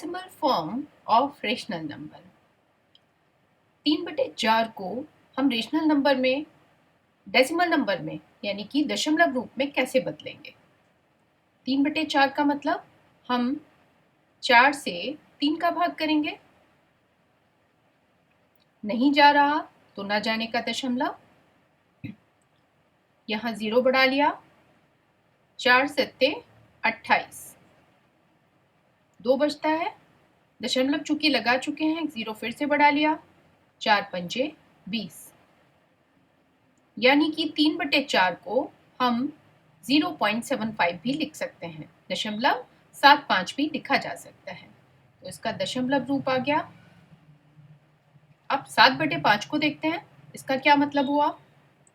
Decimal form of rational number. 3/4 को हम rational number में डेसिमल नंबर में यानी कि दशमलव रूप में कैसे बदलेंगे। 3/4 का मतलब हम 4 से 3 का भाग करेंगे, नहीं जा रहा तो ना जाने का दशमलव, यहाँ 0 बढ़ा लिया, 4 सत्ते 28, 2 बचता है, दशमलव चूंकि लगा चुके हैं 0 फिर से बढ़ा लिया, 4 पंजे 20, यानी कि 3/4 को हम 0.75 भी लिख सकते हैं, 0.75 भी लिखा जा सकता है। तो इसका दशमलव रूप आ गया। अब 7/5 को देखते हैं। इसका क्या मतलब हुआ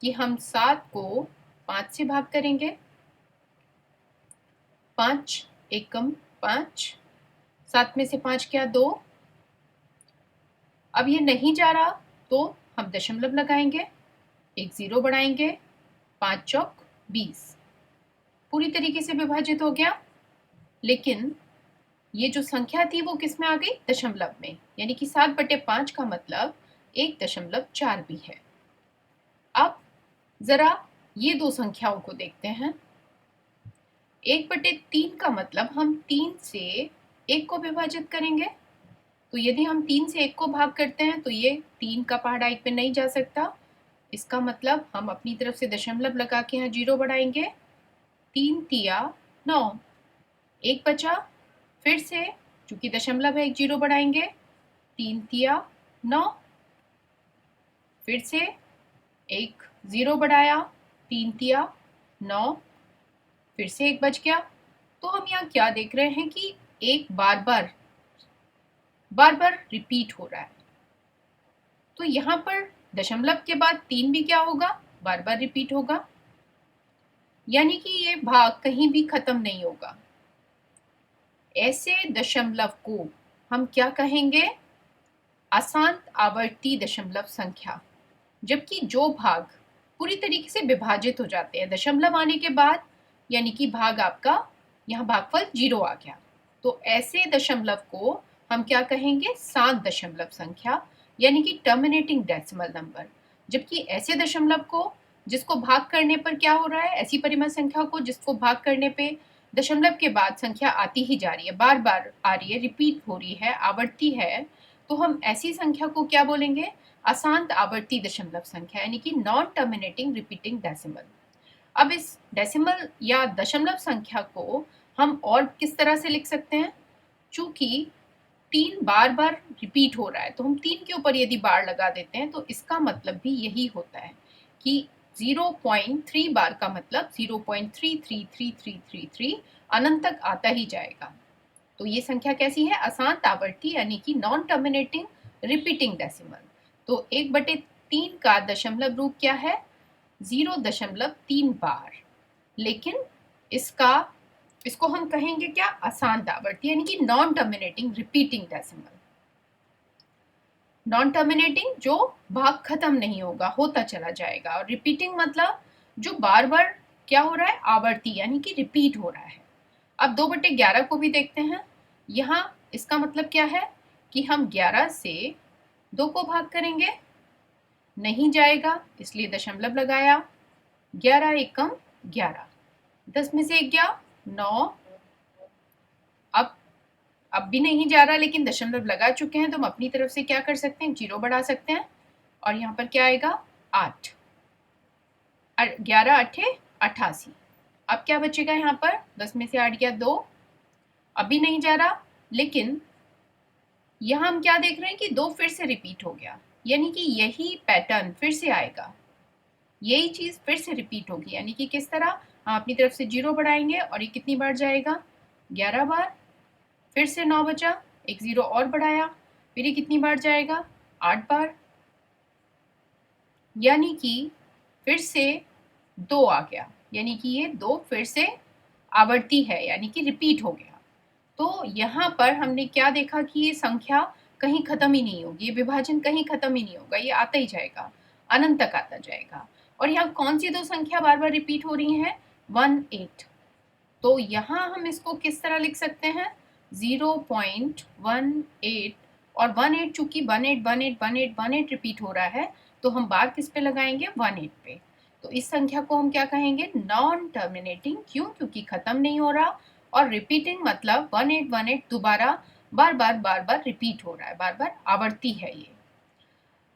कि हम 7 को 5 से भाग करेंगे, 5 एकम 5, 7 में से 5 क्या 2। अब ये नहीं जा रहा तो हम दशमलव लगाएंगे, एक 0 बढ़ाएंगे, 5 चौक 20, पूरी तरीके से विभाजित हो गया। लेकिन ये जो संख्या थी वो किस में आ गई, दशमलव में, यानी कि 7/5 का मतलब 1.4 भी है। अब जरा ये दो संख्याओं को देखते हैं। 1/3 का मतलब हम 3 से 1 को विभाजित करेंगे, तो यदि हम 3 से 1 को भाग करते हैं तो ये 3 का पहाड़ा 1 पे नहीं जा सकता। इसका मतलब हम अपनी तरफ से दशमलव लगा के यहाँ 0 बढ़ाएंगे, 3 तिया 9, 1 बचा, फिर से चूंकि दशमलव है 1 0 बढ़ाएंगे, 3 तिया 9, फिर से एक 0 बढ़ाया, 3 तिया 9, फिर से एक बच गया। तो हम यहाँ क्या देख रहे हैं कि एक बार बार रिपीट हो रहा है। तो यहाँ पर दशमलव के बाद 3 भी क्या होगा, बार बार रिपीट होगा, यानी कि ये भाग कहीं भी खत्म नहीं होगा। ऐसे दशमलव को हम क्या कहेंगे, अशांत आवर्ती दशमलव संख्या। जबकि जो भाग पूरी तरीके से विभाजित हो जाते हैं दशमलव आने के बाद, यानी कि भाग आपका यहाँ भागफल 0 आ गया, तो ऐसे दशमलव को हम क्या कहेंगे, शांत दशमलव संख्या, यानी कि टर्मिनेटिंग डेसिमल नंबर। जबकि ऐसे दशमलव को जिसको भाग करने पर क्या हो रहा है, ऐसी परिमेय संख्या को जिसको भाग करने पे दशमलव के बाद संख्या आती ही जा रही है, बार बार आ रही है, रिपीट हो रही है, आवर्ती है, तो हम ऐसी संख्या को क्या बोलेंगे, अशांत आवर्ती दशमलव संख्या, यानी कि नॉन टर्मिनेटिंग रिपीटिंग डेसिमल। अब इस डेसिमल या दशमलव संख्या को हम और किस तरह से लिख सकते हैं, चूंकि 3 बार बार रिपीट हो रहा है तो हम 3 के ऊपर यदि बार लगा देते हैं तो इसका मतलब भी यही होता है कि 0.3 बार का मतलब 0.333333 अनंत तक आता ही जाएगा। तो ये संख्या कैसी है, अशांत आवर्ती, यानी कि नॉन टर्मिनेटिंग रिपीटिंग डेसिमल। तो 1/3 का दशमलव रूप क्या है, 0.3 बार, लेकिन इसको हम कहेंगे क्या, अशांत आवर्ती, यानी कि non terminating repeating decimal. Non terminating जो भाग खत्म नहीं होगा, होता चला जाएगा, और रिपीटिंग मतलब जो बार बार क्या हो रहा है, आवर्ती, यानी कि रिपीट हो रहा है। अब 2/11 को भी देखते हैं। यहाँ इसका मतलब क्या है कि हम 11 से 2 को भाग करेंगे, नहीं जाएगा इसलिए दशमलव लगाया, 11 एकम 11, 10 में से 1 गया 9, अब भी नहीं जा रहा लेकिन दशमलव लगा चुके हैं तो हम अपनी तरफ से क्या कर सकते हैं, 0 बढ़ा सकते हैं, और यहाँ पर क्या आएगा 8, 11 8 88। अब क्या बचेगा यहाँ पर, 10 में से 8 गया 2, अभी नहीं जा रहा, लेकिन यहाँ हम क्या देख रहे हैं कि 2 फिर से रिपीट हो गया, यानी कि यही पैटर्न फिर से आएगा, यही चीज फिर से रिपीट होगी। यानी कि किस तरह, हम अपनी तरफ से 0 बढ़ाएंगे और ये कितनी बार जाएगा, 11 बार, फिर से 9 बचा, एक 0 और बढ़ाया, फिर ये कितनी बार जाएगा, 8 बार, यानी कि फिर से 2 आ गया, यानी कि ये 2 फिर से आवर्ती है, यानी कि रिपीट हो गया। तो यहाँ पर हमने क्या देखा कि ये संख्या कहीं खत्म ही नहीं होगी, ये विभाजन कहीं खत्म ही नहीं होगा, ये आता ही जाएगा, अनंत तक आता जाएगा। और यहाँ कौन सी दो संख्या बार बार रिपीट हो रही हैं, 1 8। तो यहाँ हम इसको किस तरह लिख सकते हैं, 0.18 और 18 चूंकि 18 रिपीट हो रहा है तो हम बार किस पे लगाएंगे 18 पे। तो इस संख्या को हम क्या कहेंगे नॉन टर्मिनेटिंग। क्यों? क्योंकि खत्म नहीं हो रहा और रिपीटिंग मतलब 18 दोबारा बार बार रिपीट हो रहा है, बार बार आवर्ती है ये।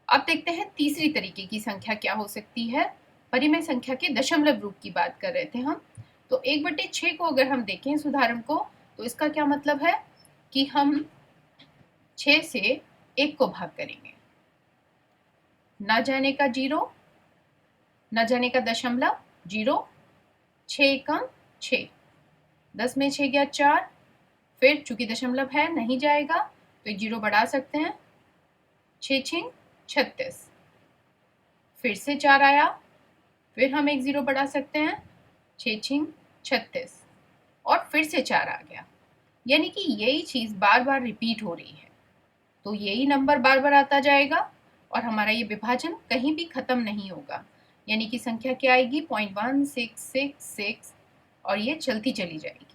अब देखते हैं तीसरी तरीके की संख्या क्या हो सकती है। परिमेय संख्या के दशमलव रूप की बात कर रहे थे हम। तो 1/6 को अगर हम देखें इस उदाहरण को तो इसका क्या मतलब है कि हम 6 से 1 को भाग करेंगे। ना जाने का 0, ना जाने का दशमलव 0, 6 एकम 6, 10 में 6 गया 4, फिर चूंकि दशमलव है नहीं जाएगा तो 0 बढ़ा सकते हैं, 6 6 36, फिर से 4 आया, फिर हम एक 0 बढ़ा सकते हैं, 6 6 36 और फिर से 4 आ गया। यानी कि यही चीज बार बार रिपीट हो रही है तो यही नंबर बार बार आता जाएगा और हमारा ये विभाजन कहीं भी खत्म नहीं होगा। यानी कि संख्या क्या आएगी 0.1666 और ये चलती चली जाएगी।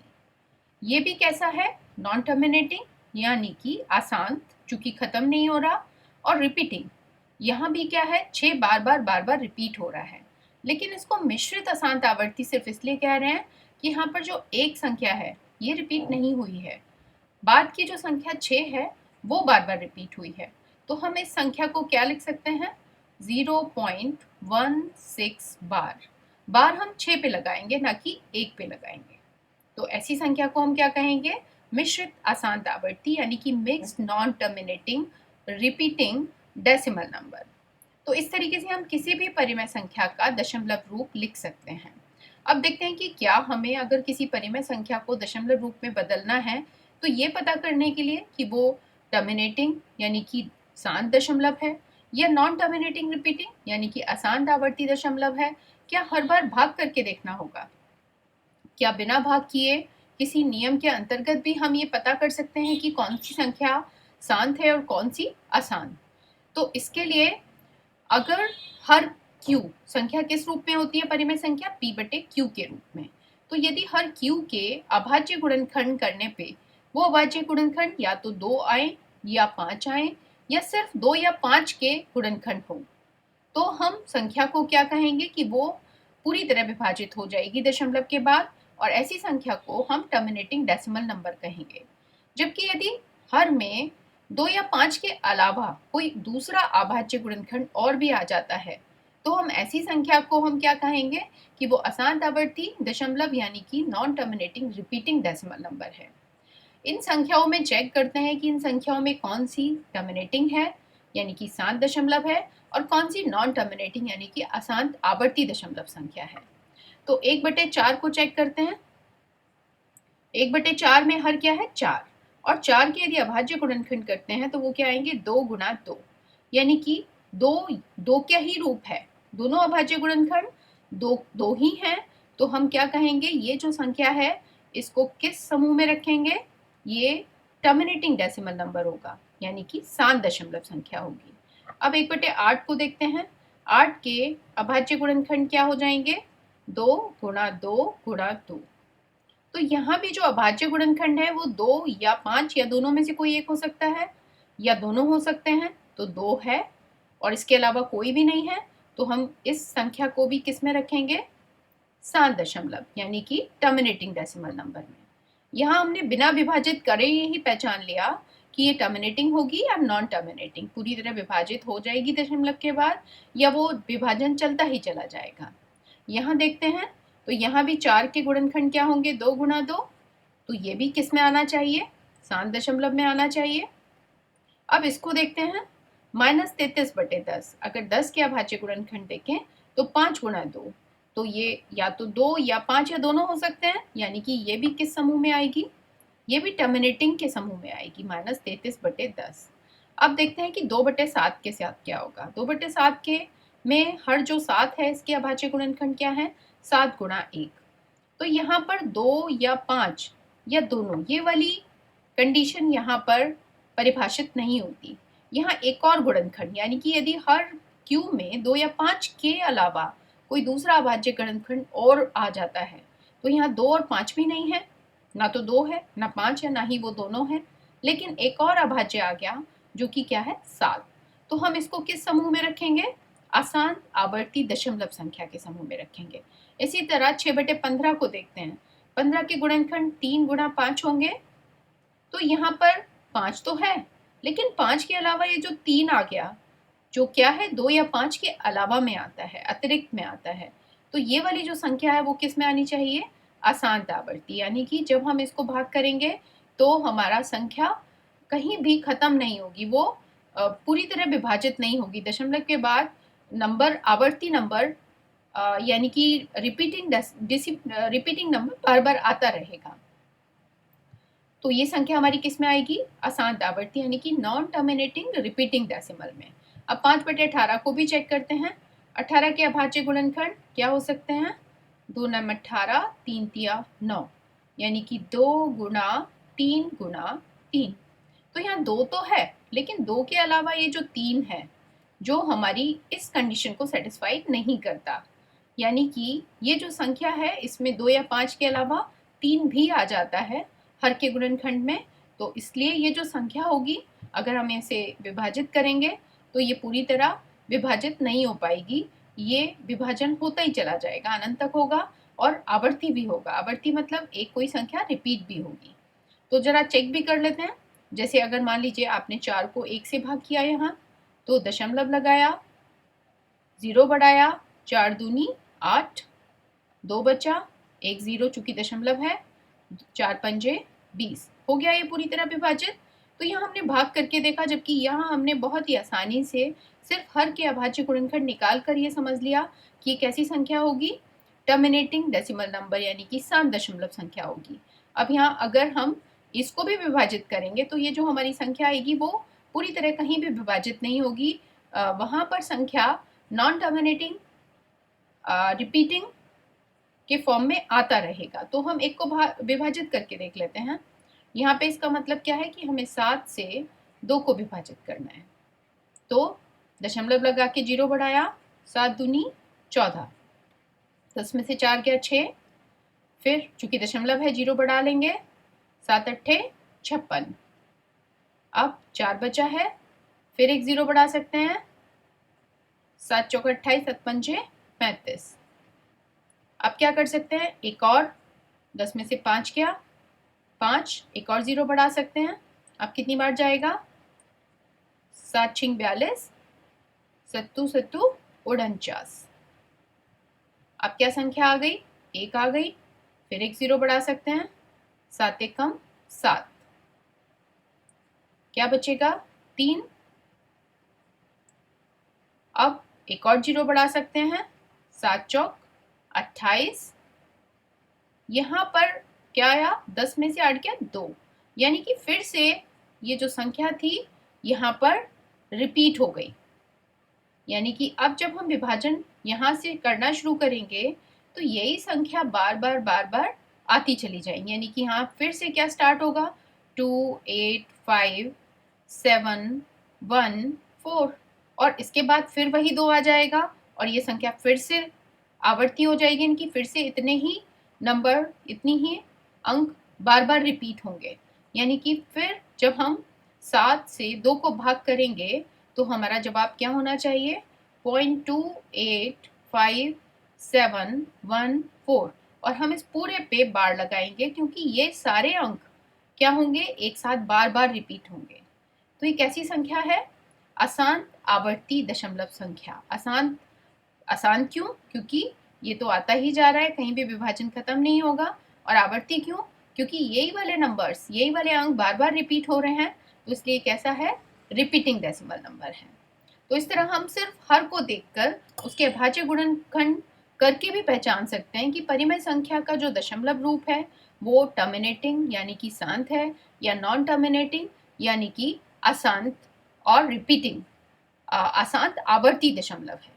ये भी कैसा है नॉन टर्मिनेटिंग यानी कि आसांत चूंकि खत्म नहीं हो रहा और रिपीटिंग यहाँ भी क्या है 6 बार बार रिपीट हो रहा है। लेकिन इसको मिश्रित अशांत आवर्ती सिर्फ इसलिए कह रहे हैं कि यहाँ पर जो एक संख्या है ये रिपीट नहीं हुई है, बाद की जो संख्या 6 है वो बार बार रिपीट हुई है। तो हम इस संख्या को क्या लिख सकते हैं 0.16 बार हम 6 पे लगाएंगे ना कि 1 पे लगाएंगे। तो ऐसी संख्या को हम क्या कहेंगे मिश्रित अशांत आवर्ती यानी कि mixed non terminating repeating decimal number. तो इस तरीके से हम किसी भी परिमेय संख्या का दशमलव रूप लिख सकते हैं। अब देखते हैं कि क्या हमें अगर किसी परिमेय संख्या को दशमलव रूप में बदलना है तो ये पता करने के लिए कि वो टर्मिनेटिंग यानी कि शांत दशमलव है या नॉन टर्मिनेटिंग रिपीटिंग यानी कि अशांत आवर्ती दशमलव है, क्या हर बार भाग करके देखना होगा? क्या बिना भाग किए किसी नियम के अंतर्गत भी हम ये पता कर सकते हैं कि कौन सी संख्या शांत है और कौन सी अशांत? तो इसके लिए अगर हर q संख्या किस रूप में होती है परिमेय संख्या p/q के रूप में, तो यदि हर q के अभाज्य गुणनखंड करने पे वो अभाज्य गुणनखंड या तो 2 आए या 5 आए या सिर्फ 2 या 5 के गुणनखंड हो तो हम संख्या को क्या कहेंगे कि वो पूरी तरह विभाजित हो जाएगी दशमलव के बाद और ऐसी संख्या को हम टर्मिनेटिंग डेसिमल नंबर कहेंगे। जबकि यदि हर में 2 या 5 के अलावा कोई दूसरा अभाज्य गुणनखंड और भी आ जाता है तो हम ऐसी संख्या को हम क्या कहेंगे कि वो अशांत आवर्ती दशमलव यानी कि non terminating repeating decimal number है। इन संख्याओं में चेक करते हैं कि इन संख्याओं में कौन सी टर्मिनेटिंग है यानी कि शांत दशमलव है और कौन सी नॉन टर्मिनेटिंग यानी कि अशांत आवर्ती दशमलव संख्या है। तो 1/4 को चेक करते हैं। 1/4 में हर क्या है 4 और 4 के यदि अभाज्य गुणनखंड करते हैं तो वो क्या आएंगे 2 गुणा 2 यानी कि दो क्या ही रूप है, दोनों अभाज्य गुणनखंड दो ही हैं। तो हम क्या कहेंगे ये जो संख्या है इसको किस समूह में रखेंगे, ये टर्मिनेटिंग डेसिमल नंबर होगा यानी कि शांत दशमलव संख्या होगी। अब 1/8 को देखते हैं। 8 के अभाज्य गुणनखंड क्या हो जाएंगे 2 गुणा 2 गुणा 2। तो यहाँ भी जो अभाज्य गुणनखंड है वो 2 या 5 या दोनों में से कोई एक हो सकता है या दोनों हो सकते हैं। तो 2 है और इसके अलावा कोई भी नहीं है तो हम इस संख्या को भी किस में रखेंगे शांत दशमलव यानी कि टर्मिनेटिंग डेसिमल नंबर में। यहाँ हमने बिना विभाजित करे ही पहचान लिया कि ये टर्मिनेटिंग होगी या नॉन टर्मिनेटिंग, पूरी तरह विभाजित हो जाएगी दशमलव के बाद या वो विभाजन चलता ही चला जाएगा। यहाँ देखते हैं तो यहाँ भी 4 के गुणनखंड क्या होंगे 2 गुणा 2, तो ये भी किस में आना चाहिए शांत दशमलव में आना चाहिए। अब इसको देखते हैं -33/10, अगर 10 के अभाज्य गुणनखंड देखें तो 5 गुणा 2, तो ये या तो 2 या 5 या दोनों हो सकते हैं यानी कि ये भी किस समूह में आएगी, ये भी टर्मिनेटिंग के समूह में आएगी -33/10। अब देखते हैं कि 2/7 के साथ क्या होगा। 2/7 के में हर जो 7 है इसके अभाज्य गुणनखंड क्या है 7 गुणा 1। तो यहाँ पर 2 या 5 या दोनों ये वाली कंडीशन यहाँ पर परिभाषित नहीं होती। यहाँ एक और गुणनखंड यानी कि यदि हर Q में 2 या 5 के अलावा कोई दूसरा अभाज्य गुणनखंड और आ जाता है तो यहाँ 2 और 5 भी नहीं है ना तो 2 है, ना 5 है, ना ही वो दोनों है, लेकिन एक और अभाज्य आ गया जो कि क्या है 7। तो हम इसको किस समूह में रखेंगे? आसान आवर्ती दशमलव संख्या के समूह में रखेंगे। इसी तरह 6/15 को देखते हैं। 15 के गुणनखंड 3 गुणा 5 होंगे। तो यहाँ पर 5 तो है, लेकिन 5 के अलावा ये जो 3 आ गया, जो क्या है 2 या 5 के अलावा में आता है, अतिरिक्त में आता है। तो ये वाली जो संख्या है वो किस में आनी चाहिए? अशांत आवर्ती, यानी कि जब हम इसको भाग करेंगे तो हमारा संख्या कहीं भी खत्म नहीं होगी, वो पूरी तरह विभाजित नहीं होगी। दशमलव के बाद नंबर, आवर्ती नंबर, यानी कि रिपीटिंग नंबर बार बार आता रहेगा। तो ये संख्या हमारी किस में आएगी? अशांत आवर्ती, यानी कि नॉन टर्मिनेटिंग रिपीटिंग डेसिमल में। अब 5/18 को भी चेक करते हैं। 18 के अभाज्य गुणनखंड क्या हो सकते हैं? 2 9 18, 3 3 9, यानी कि 2 गुणा 3 गुणा 3। तो यहाँ 2 तो है, लेकिन 2 के अलावा ये जो 3 है, जो हमारी इस कंडीशन को सेटिस्फाइड नहीं करता, यानी कि ये जो संख्या है इसमें 2 या 5 के अलावा 3 भी आ जाता है हर के गुणनखंड में। तो इसलिए ये जो संख्या होगी, अगर हम इसे विभाजित करेंगे तो ये पूरी तरह विभाजित नहीं हो पाएगी। ये विभाजन होता ही चला जाएगा, अनंत तक होगा और आवर्ती भी होगा। आवर्ती मतलब एक कोई संख्या रिपीट भी होगी। तो जरा चेक भी कर लेते हैं। जैसे अगर मान लीजिए आपने 4 को 1 से भाग किया यहाँ, तो दशमलव लगाया, 0 बढ़ाया, 4 दूनी 8, 2 बचा, 1 0 चूंकि दशमलव है, 4 पंजे 20, हो गया ये पूरी तरह विभाजित। तो यहाँ हमने भाग करके देखा, जबकि यहाँ हमने बहुत ही आसानी से सिर्फ हर के अभाज्य गुणनखंड निकाल कर ये समझ लिया कि ये कैसी संख्या होगी? टर्मिनेटिंग डेसिमल नंबर, यानी कि सम दशमलव संख्या होगी। अब यहाँ अगर हम इसको भी विभाजित करेंगे तो ये जो हमारी संख्या आएगी वो पूरी तरह कहीं भी विभाजित नहीं होगी। वहाँ पर संख्या नॉन टर्मिनेटिंग रिपीटिंग के फॉर्म में आता रहेगा। तो हम एक को विभाजित करके देख लेते हैं। यहाँ पे इसका मतलब क्या है कि हमें 7 से 2 को विभाजित करना है। तो दशमलव लगा के 0 बढ़ाया, 7 दूनी 14, 10 में से 4 गया 6, फिर चूंकि दशमलव है 0 बढ़ा लेंगे, 7 8 56, अब 4 बचा है, फिर एक 0 बढ़ा सकते हैं, 7 चौका 28, 7 पंजे 35। अब क्या कर सकते हैं? एक और 10 में से 5 गया 5, एक और 0 बढ़ा सकते हैं। अब कितनी बार जाएगा? 7 6 42, 7 7 49। अब क्या संख्या आ गई? 1 आ गई, फिर एक 0 बढ़ा सकते हैं, 7 1 कम 7, क्या बचेगा? 3। अब एक और 0 बढ़ा सकते हैं, 7 चौक 28। यहाँ पर क्या आया? 10 में से 8 गया 2, यानी कि फिर से ये जो संख्या थी यहाँ पर रिपीट हो गई। यानी कि अब जब हम विभाजन यहाँ से करना शुरू करेंगे तो यही संख्या बार बार आती चली जाएंगी। यानी कि यहाँ फिर से क्या स्टार्ट होगा? 2 8 5 7 1 4, और इसके बाद फिर वही 2 आ जाएगा और ये संख्या फिर से आवर्ती हो जाएगी। इनकी फिर से इतने ही नंबर, इतनी ही अंक बार बार रिपीट होंगे। यानी कि फिर जब हम 7 से 2 को भाग करेंगे तो हमारा जवाब क्या होना चाहिए? 0.2857114, और हम इस पूरे पे बार लगाएंगे क्योंकि ये सारे अंक क्या होंगे? एक साथ बार बार रिपीट होंगे। तो ये कैसी संख्या है? अशांत आवर्ती दशमलव संख्या। अशांत क्यों? क्योंकि ये तो आता ही जा रहा है, कहीं भी विभाजन खत्म नहीं होगा। और आवर्ती क्यों? क्योंकि यही वाले नंबर्स, यही वाले अंक बार बार रिपीट हो रहे हैं, तो इसलिए कैसा है? रिपीटिंग डेसिमल नंबर है। तो इस तरह हम सिर्फ हर को देखकर उसके अभाज्य गुणनखंड करके भी पहचान सकते हैं कि परिमेय संख्या का जो दशमलव रूप है वो टर्मिनेटिंग यानी कि शांत है, या नॉन टर्मिनेटिंग यानी कि अशांत और रिपीटिंग अशांत आवर्ती दशमलव है।